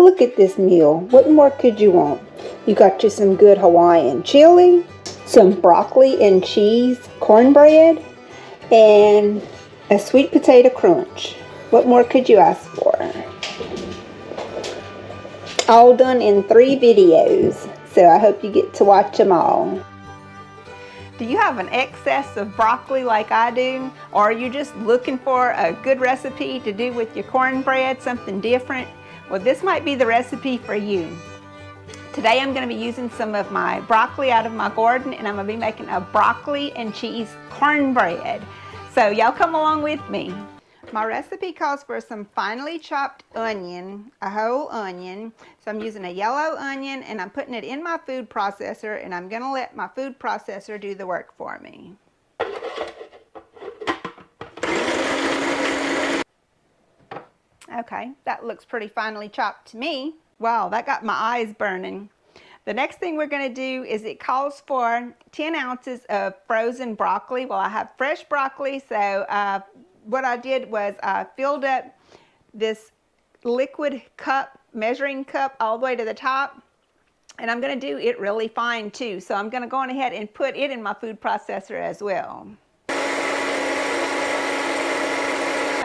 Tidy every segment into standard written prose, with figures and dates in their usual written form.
Well, look at this meal. What more could you want? You got you some good Hawaiian chili, some broccoli and cheese cornbread, and a sweet potato crunch. What more could you ask for? All done in 3 videos, so I hope you get to watch them all. Do you have an excess of broccoli like I do? Or are you just looking for a good recipe to do with your cornbread, something different? Well, this might be the recipe for you. Today I'm going to be using some of my broccoli out of my garden, and I'm going to be making a broccoli and cheese cornbread. So y'all come along with me. My recipe calls for some finely chopped onion, a whole onion. So I'm using a yellow onion and I'm putting it in my food processor, and I'm going to let my food processor do the work for me. Okay, that looks pretty finely chopped to me. Wow, that got my eyes burning. The next thing we're going to do is it calls for 10 ounces of frozen broccoli. Well, I have fresh broccoli, so what I did was I filled up this liquid cup, measuring cup, all the way to the top. And I'm going to do it really fine too. So I'm going to go on ahead and put it in my food processor as well.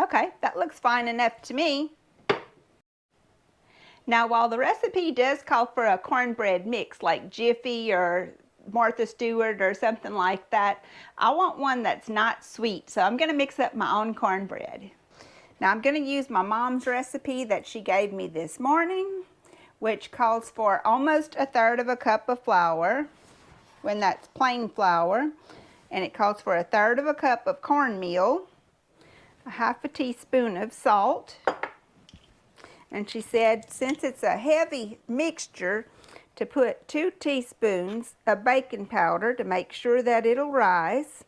Okay, that looks fine enough to me. Now, while the recipe does call for a cornbread mix like Jiffy or Martha Stewart or something like that, I want one that's not sweet, so I'm going to mix up my own cornbread. Now, I'm going to use my mom's recipe that she gave me this morning, which calls for almost 1/3 cup of flour, when that's plain flour, and it calls for 1/3 cup of cornmeal, 1/2 teaspoon of salt. And she said, since it's a heavy mixture, to put 2 teaspoons of baking powder to make sure that it'll rise.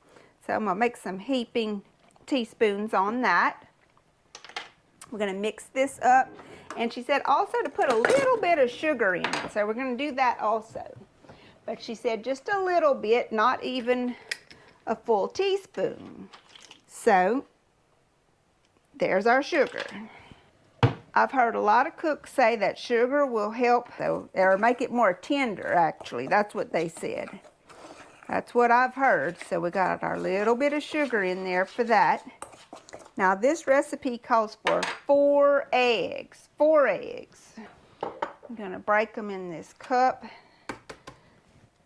So I'm going to make some heaping teaspoons on that. We're going to mix this up. And she said also to put a little bit of sugar in it. So we're going to do that also. But she said just a little bit, not even a full teaspoon. So there's our sugar. I've heard a lot of cooks say that sugar will help, or make it more tender, actually. That's what they said. That's what I've heard. So we got our little bit of sugar in there for that. Now this recipe calls for 4 eggs. 4 eggs. I'm going to break them in this cup.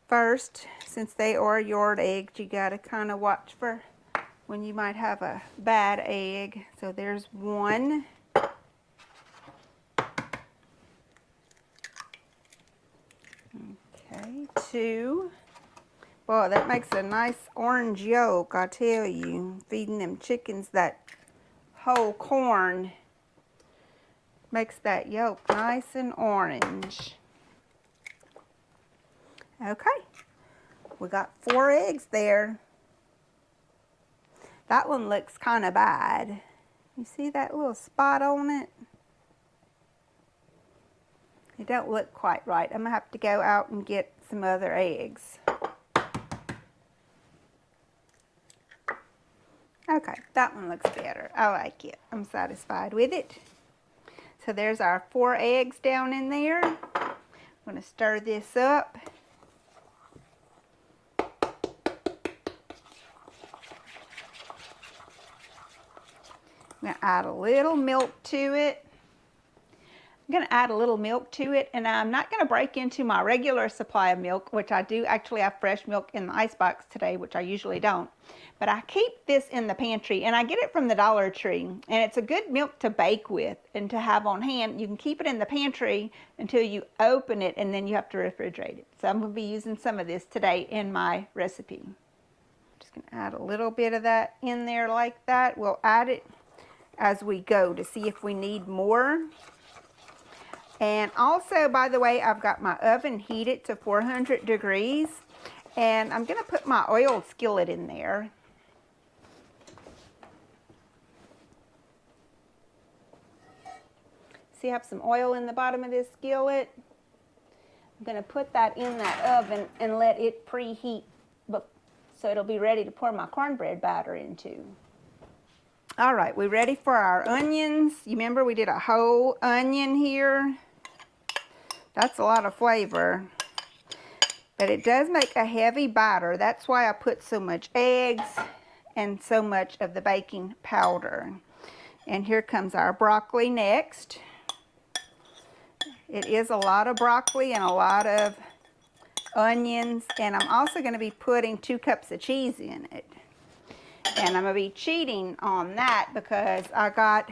First, since they are yard eggs, you got to kind of watch for when you might have a bad egg. So there's 1. Okay, 2. Boy, that makes a nice orange yolk, I tell you. Feeding them chickens that whole corn makes that yolk nice and orange. Okay, we got 4 eggs there. That one looks kind of bad. You see that little spot on it? It don't look quite right. I'm going to have to go out and get some other eggs. Okay, that one looks better. I like it. I'm satisfied with it. So there's our 4 eggs down in there. I'm going to stir this up. I'm going to add a little milk to it. I'm going to add a little milk to it, and I'm not going to break into my regular supply of milk, which I do actually have fresh milk in the icebox today, which I usually don't. But I keep this in the pantry, and I get it from the Dollar Tree, and it's a good milk to bake with and to have on hand. You can keep it in the pantry until you open it, and then you have to refrigerate it. So I'm going to be using some of this today in my recipe. Just going to add a little bit of that in there like that. We'll add it as we go to see if we need more. And also, by the way, I've got my oven heated to 400 degrees. And I'm going to put my oil skillet in there. See, I have some oil in the bottom of this skillet. I'm going to put that in that oven and let it preheat so it'll be ready to pour my cornbread batter into. All right, we're ready for our onions. You remember we did a whole onion here. That's a lot of flavor. But it does make a heavy batter. That's why I put so much eggs and so much of the baking powder. And here comes our broccoli next. It is a lot of broccoli and a lot of onions. And I'm also going to be putting 2 cups of cheese in it. And I'm going to be cheating on that because I got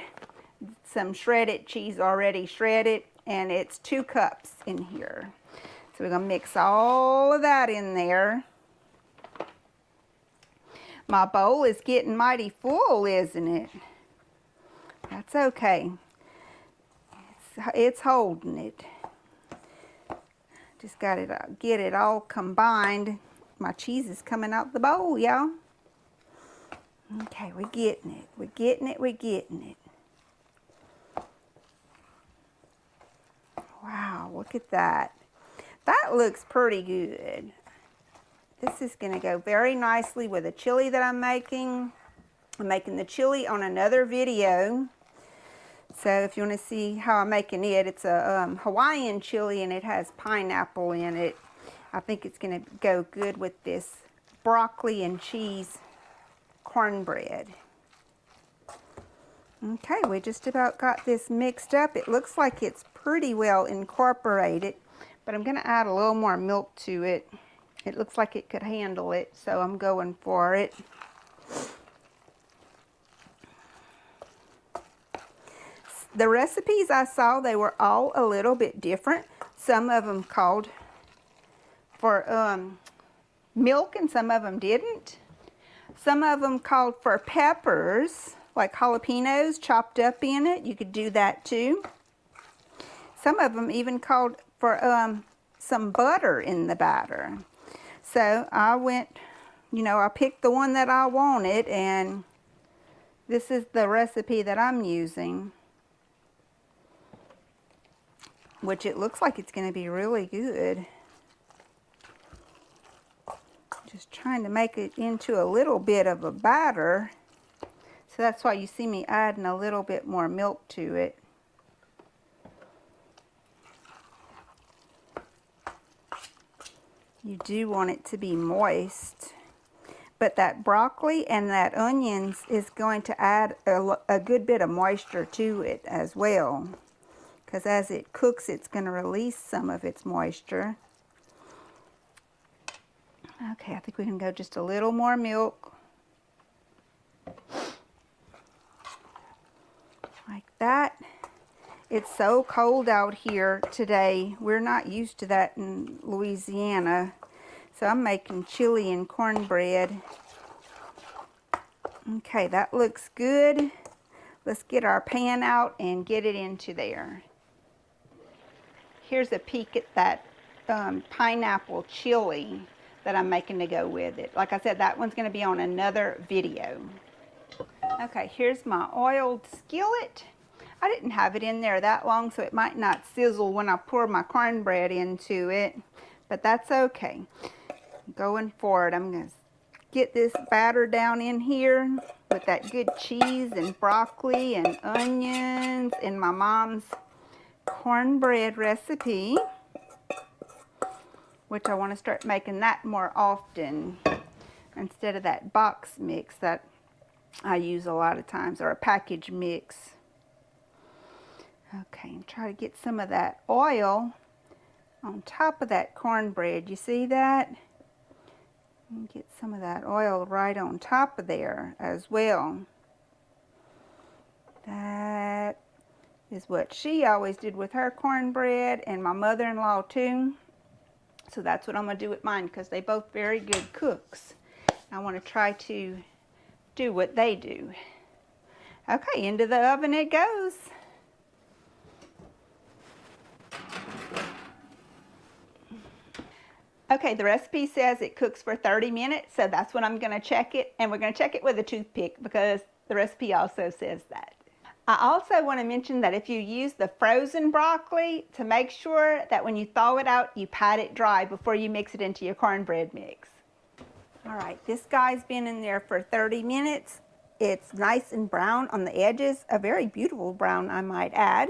some shredded cheese already shredded. And it's 2 cups in here. So we're going to mix all of that in there. My bowl is getting mighty full, isn't it? That's okay. It's holding it. Just got to get it all combined. My cheese is coming out the bowl, y'all. Okay, we're getting it. We're getting it. We're getting it. Wow, look at that. That looks pretty good. This is going to go very nicely with the chili that I'm making. I'm making the chili on another video. So if you want to see how I'm making it, it's a Hawaiian chili and it has pineapple in it. I think it's going to go good with this broccoli and cheese cornbread. Okay, we just about got this mixed up. It looks like it's pretty well incorporated, but I'm going to add a little more milk to it. It looks like it could handle it, so I'm going for it. The recipes I saw, they were all a little bit different. Some of them called for milk and some of them didn't. Some of them called for peppers, like jalapenos chopped up in it. You could do that too. Some of them even called for some butter in the batter. So I went, you know, I picked the one that I wanted, and this is the recipe that I'm using, which it looks like it's going to be really good. Just trying to make it into a little bit of a batter. So that's why you see me adding a little bit more milk to it. You do want it to be moist. But that broccoli and that onions is going to add a good bit of moisture to it as well. Because as it cooks, it's going to release some of its moisture. Okay, I think we can go just a little more milk. Like that. It's so cold out here today. We're not used to that in Louisiana. So I'm making chili and cornbread. Okay, that looks good. Let's get our pan out and get it into there. Here's a peek at that pineapple chili that I'm making to go with it. Like I said, that one's going to be on another video. Okay, here's my oiled skillet. I didn't have it in there that long, so it might not sizzle when I pour my cornbread into it, but that's okay. Going for it. I'm going to get this batter down in here with that good cheese and broccoli and onions and my mom's cornbread recipe, which I want to start making that more often instead of that box mix that I use a lot of times, or a package mix. Okay, and try to get some of that oil on top of that cornbread. You see that? And get some of that oil right on top of there as well. That is what she always did with her cornbread, and my mother-in-law too. So that's what I'm going to do with mine, because they both very good cooks. I want to try to do what they do. Okay, into the oven it goes. Okay, the recipe says it cooks for 30 minutes, so that's when I'm going to check it. And we're going to check it with a toothpick because the recipe also says that. I also want to mention that if you use the frozen broccoli, to make sure that when you thaw it out, you pat it dry before you mix it into your cornbread mix. All right, this guy's been in there for 30 minutes. It's nice and brown on the edges, a very beautiful brown, I might add.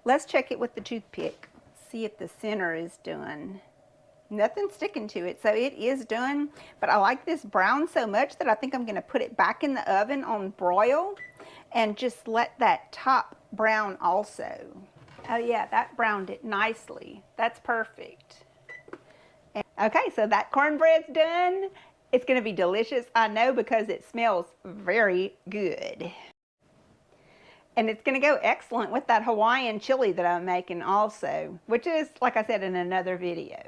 Let's check it with the toothpick. see if the center is done. Nothing's sticking to it, so it is done. But I like this brown so much that I think I'm going to put it back in the oven on broil and just let that top brown also. Oh yeah, that browned it nicely. That's perfect. Okay, so that cornbread's done. It's going to be delicious, I know, because it smells very good. And it's going to go excellent with that Hawaiian chili that I'm making also, which is, like I said, in another video.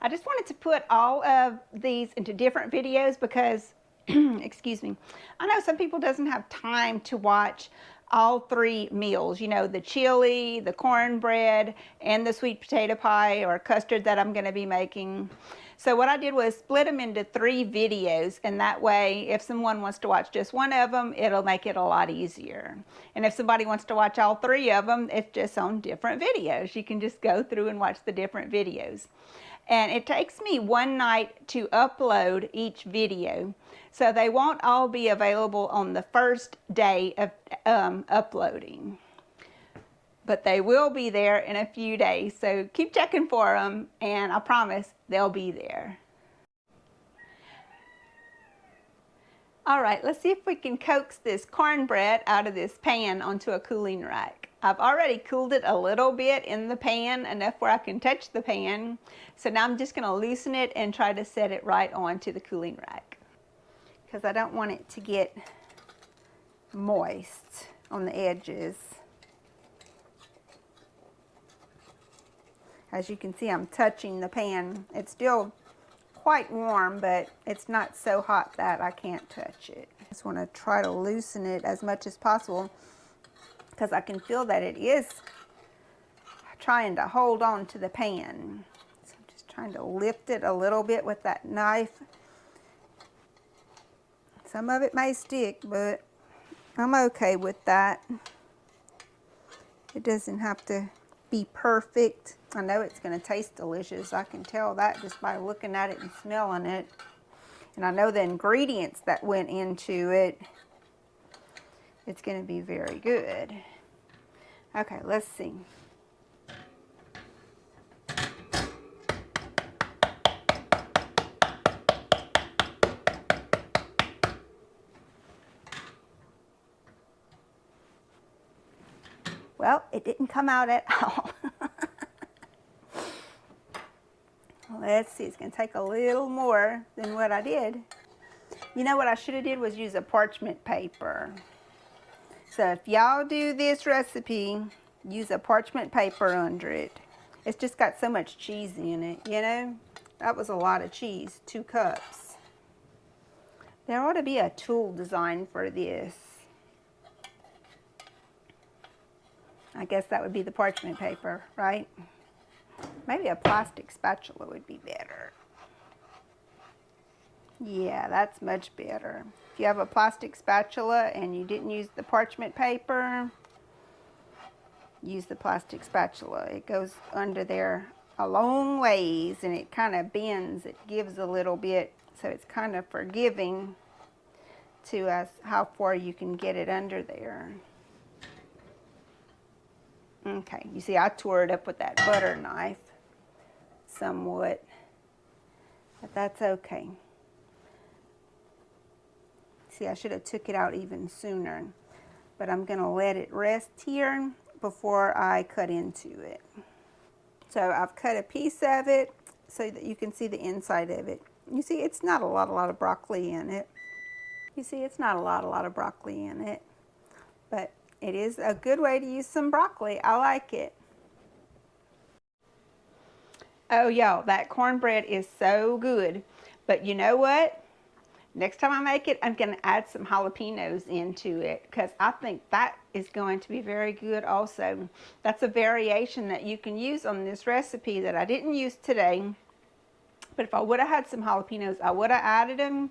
I just wanted to put all of these into different videos because, excuse me, I know some people doesn't have time to watch all three meals, you know, the chili, the cornbread, and the sweet potato pie or custard that I'm going to be making. So what I did was split them into 3 videos, and that way if someone wants to watch just one of them, it'll make it a lot easier. And if somebody wants to watch all 3 of them, it's just on different videos. You can just go through and watch the different videos. And it takes me one night to upload each video, so they won't all be available on the first day of uploading. But they will be there in a few days, so keep checking for them, and I promise they'll be there. All right, let's see if we can coax this cornbread out of this pan onto a cooling rack. I've already cooled it a little bit in the pan, enough where I can touch the pan. So now I'm just going to loosen it and try to set it right onto the cooling rack, because I don't want it to get moist on the edges. As you can see, I'm touching the pan. It's still quite warm, but it's not so hot that I can't touch it. I just want to try to loosen it as much as possible, because I can feel that it is trying to hold on to the pan. So I'm just trying to lift it a little bit with that knife. Some of it may stick, but I'm okay with that. It doesn't have to be perfect. I know it's going to taste delicious. I can tell that just by looking at it and smelling it. And I know the ingredients that went into it. It's going to be very good. Okay, let's see. Well, it didn't come out at all. Let's see, it's going to take a little more than what I did. You know what I should have did was use a parchment paper. So if y'all do this recipe, use a parchment paper under it. It's just got so much cheese in it, you know? That was a lot of cheese, 2 cups. There ought to be a tool design for this. I guess that would be the parchment paper, right? Maybe a plastic spatula would be better. Yeah, that's much better. If you have a plastic spatula and you didn't use the parchment paper, use the plastic spatula. It goes under there a long ways and it kind of bends. It gives a little bit, so it's kind of forgiving to us how far you can get it under there. Okay, you see I tore it up with that butter knife somewhat, but that's okay. See, I should have took it out even sooner, but I'm going to let it rest here before I cut into it. So I've cut a piece of it so that you can see the inside of it. You see, it's not a lot of broccoli in it. You see, it's not a lot of broccoli in it, but it is a good way to use some broccoli. I like it. Oh, y'all, that cornbread is so good. But you know what? Next time I make it, I'm going to add some jalapenos into it because I think that is going to be very good also. That's a variation that you can use on this recipe that I didn't use today. But if I would have had some jalapenos, I would have added them.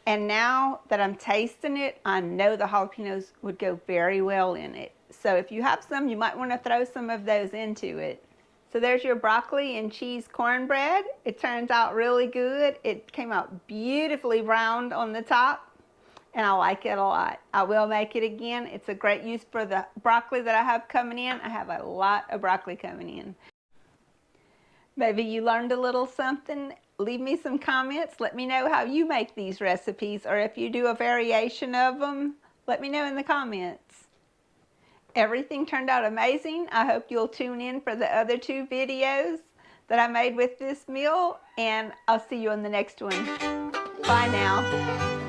And now that I'm tasting it, I know the jalapenos would go very well in it. So if you have some, you might want to throw some of those into it. So there's your broccoli and cheese cornbread. It turns out really good. It came out beautifully browned on the top, and I like it a lot. I will make it again. It's a great use for the broccoli that I have coming in. I have a lot of broccoli coming in. Maybe you learned a little something. Leave me some comments. Let me know how you make these recipes, or if you do a variation of them, let me know in the comments. Everything turned out amazing. I hope you'll tune in for the other 2 videos that I made with this meal, and I'll see you on the next one. Bye now.